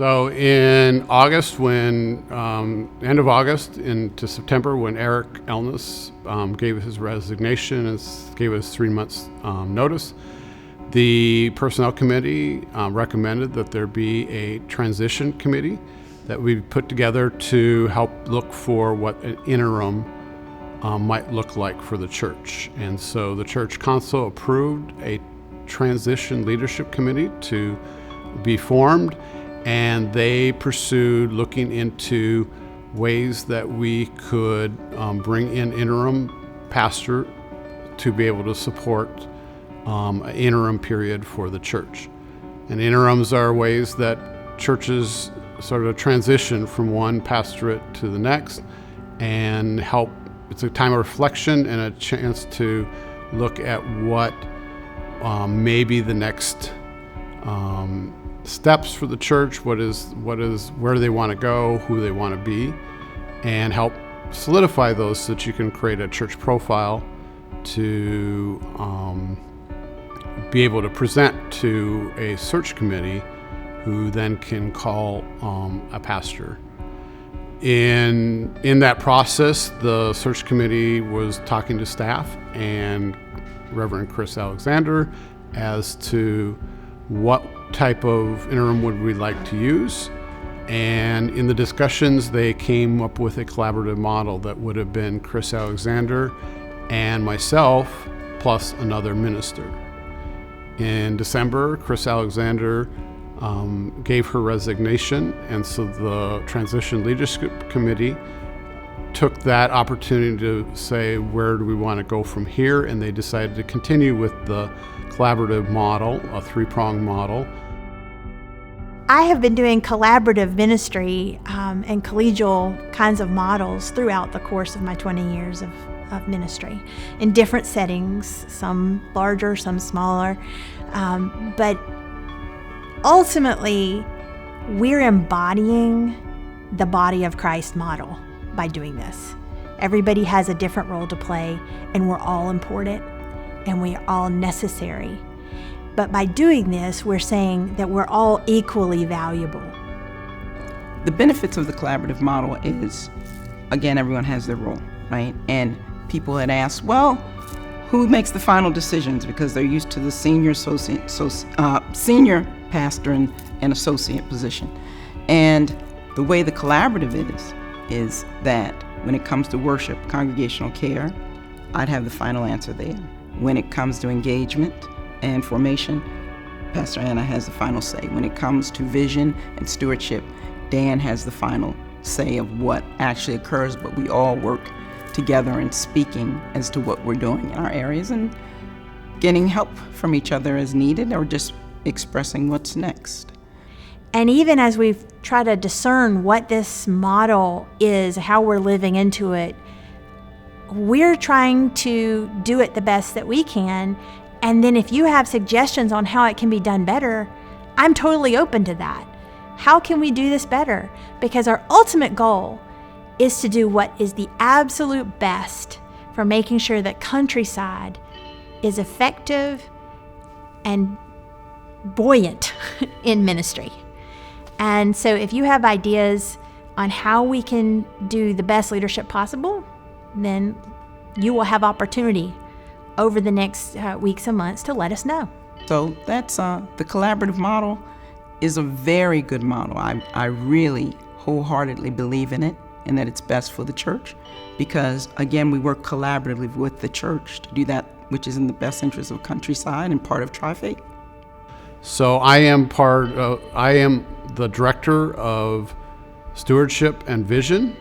So in August, end of August into September, when Eric Elness gave his resignation and gave us 3 months notice, the Personnel Committee recommended that there be a transition committee that we put together to help look for what an interim might look like for the church. And so the Church Council approved a transition leadership committee to be formed, and they pursued looking into ways that we could bring in interim pastor to be able to support an interim period for the church. And interims are ways that churches sort of transition from one pastorate to the next and help. It's a time of reflection and a chance to look at what maybe the next steps for the church, where do they want to go, who they want to be, and help solidify those so that you can create a church profile to be able to present to a search committee who then can call a pastor. In that process, the search committee was talking to staff and Reverend Chris Alexander as to what type of interim would we like to use. And in the discussions, they came up with a collaborative model that would have been Chris Alexander and myself plus another minister. In December, Chris Alexander gave her resignation, and so the Transition Leadership Committee took that opportunity to say, where do we want to go from here? And they decided to continue with the collaborative model, a 3-pronged model. I have been doing collaborative ministry and collegial kinds of models throughout the course of my 20 years of ministry in different settings, some larger, some smaller. But ultimately, we're embodying the body of Christ model by doing this. Everybody has a different role to play, and we're all important, and we're all necessary. But by doing this, we're saying that we're all equally valuable. The benefits of the collaborative model is, again, everyone has their role, right? And people had asked, well, who makes the final decisions? Because they're used to the senior pastor and associate position. And the way the collaborative is that when it comes to worship, congregational care, I'd have the final answer there. When it comes to engagement and formation, Pastor Anna has the final say. When it comes to vision and stewardship, Dan has the final say of what actually occurs, but we all work together in speaking as to what we're doing in our areas and getting help from each other as needed, or just expressing what's next. And even as we've tried to discern what this model is, how we're living into it, we're trying to do it the best that we can. And then if you have suggestions on how it can be done better, I'm totally open to that. How can we do this better? Because our ultimate goal is to do what is the absolute best for making sure that Countryside is effective and buoyant in ministry. And so if you have ideas on how we can do the best leadership possible, then you will have opportunity over the next weeks and months to let us know. So that's the collaborative model is a very good model. I really wholeheartedly believe in it and that it's best for the church because, again, we work collaboratively with the church to do that which is in the best interest of Countryside and part of Tri-Faith. So I am the director of Stewardship and Vision,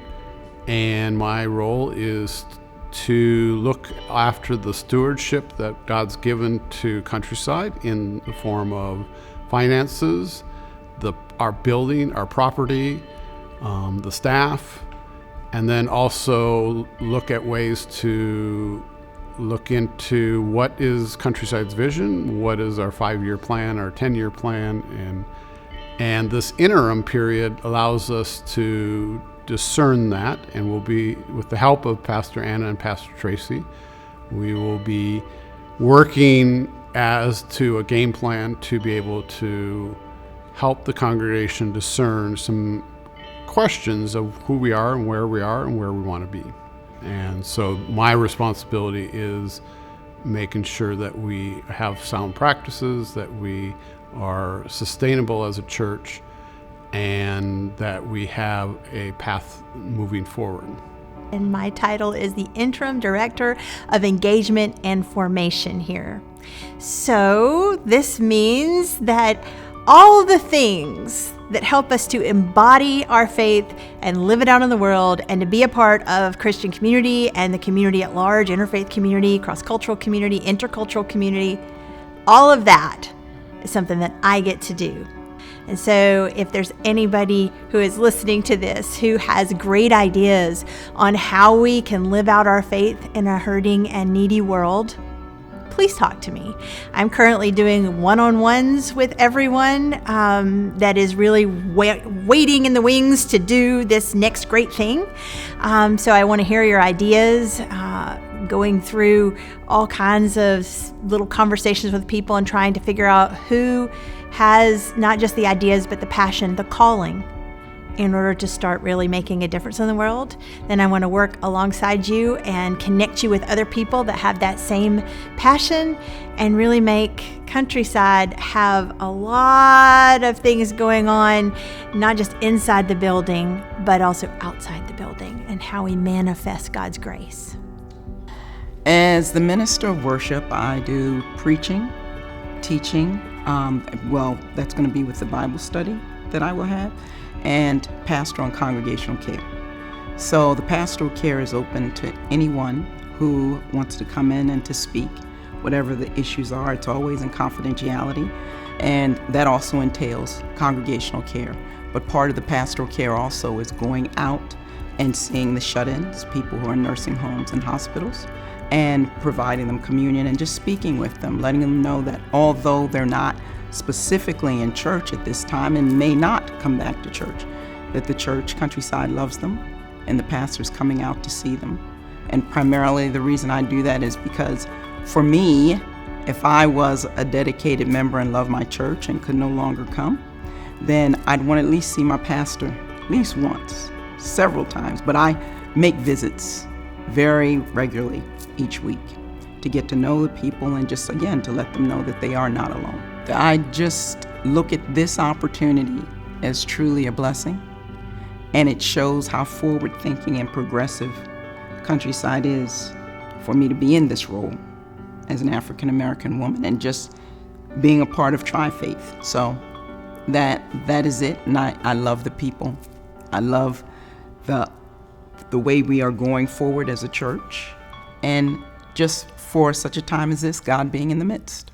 and my role is to look after the stewardship that God's given to Countryside in the form of finances, our building, our property, the staff, and then also look at ways to look into what is Countryside's vision, what is our 5-year plan, our 10-year plan, and this interim period allows us to discern that, and we'll be, with the help of Pastor Anna and Pastor Tracey, we will be working as to a game plan to be able to help the congregation discern some questions of who we are and where we want to be. And so my responsibility is making sure that we have sound practices, that we are sustainable as a church, and that we have a path moving forward. And my title is the Interim Director of Engagement and Formation here. So this means that all the things that help us to embody our faith and live it out in the world and to be a part of Christian community and the community at large, interfaith community, cross-cultural community, intercultural community, all of that is something that I get to do. And so if there's anybody who is listening to this who has great ideas on how we can live out our faith in a hurting and needy world, please talk to me. I'm currently doing one-on-ones with everyone that is really waiting in the wings to do this next great thing. So I want to hear your ideas, going through all kinds of little conversations with people and trying to figure out who has not just the ideas, but the passion, the calling, in order to start really making a difference in the world. Then I want to work alongside you and connect you with other people that have that same passion and really make Countryside have a lot of things going on, not just inside the building, but also outside the building, and how we manifest God's grace. As the minister of worship, I do preaching, teaching, that's going to be with the Bible study that I will have, and pastoral and congregational care. So the pastoral care is open to anyone who wants to come in and to speak, whatever the issues are. It's always in confidentiality, and that also entails congregational care. But part of the pastoral care also is going out and seeing the shut-ins, people who are in nursing homes and hospitals, and providing them communion and just speaking with them, letting them know that although they're not specifically in church at this time and may not come back to church, that the church, Countryside, loves them, and the pastor's coming out to see them. And primarily the reason I do that is because for me, if I was a dedicated member and loved my church and could no longer come, then I'd want to at least see my pastor at least once, several times. But I make visits very regularly each week to get to know the people and just, again, to let them know that they are not alone. I just look at this opportunity as truly a blessing, and it shows how forward-thinking and progressive Countryside is for me to be in this role as an African-American woman and just being a part of Tri-Faith. So that is it, and I love the people. I love the way we are going forward as a church, and just for such a time as this, God being in the midst.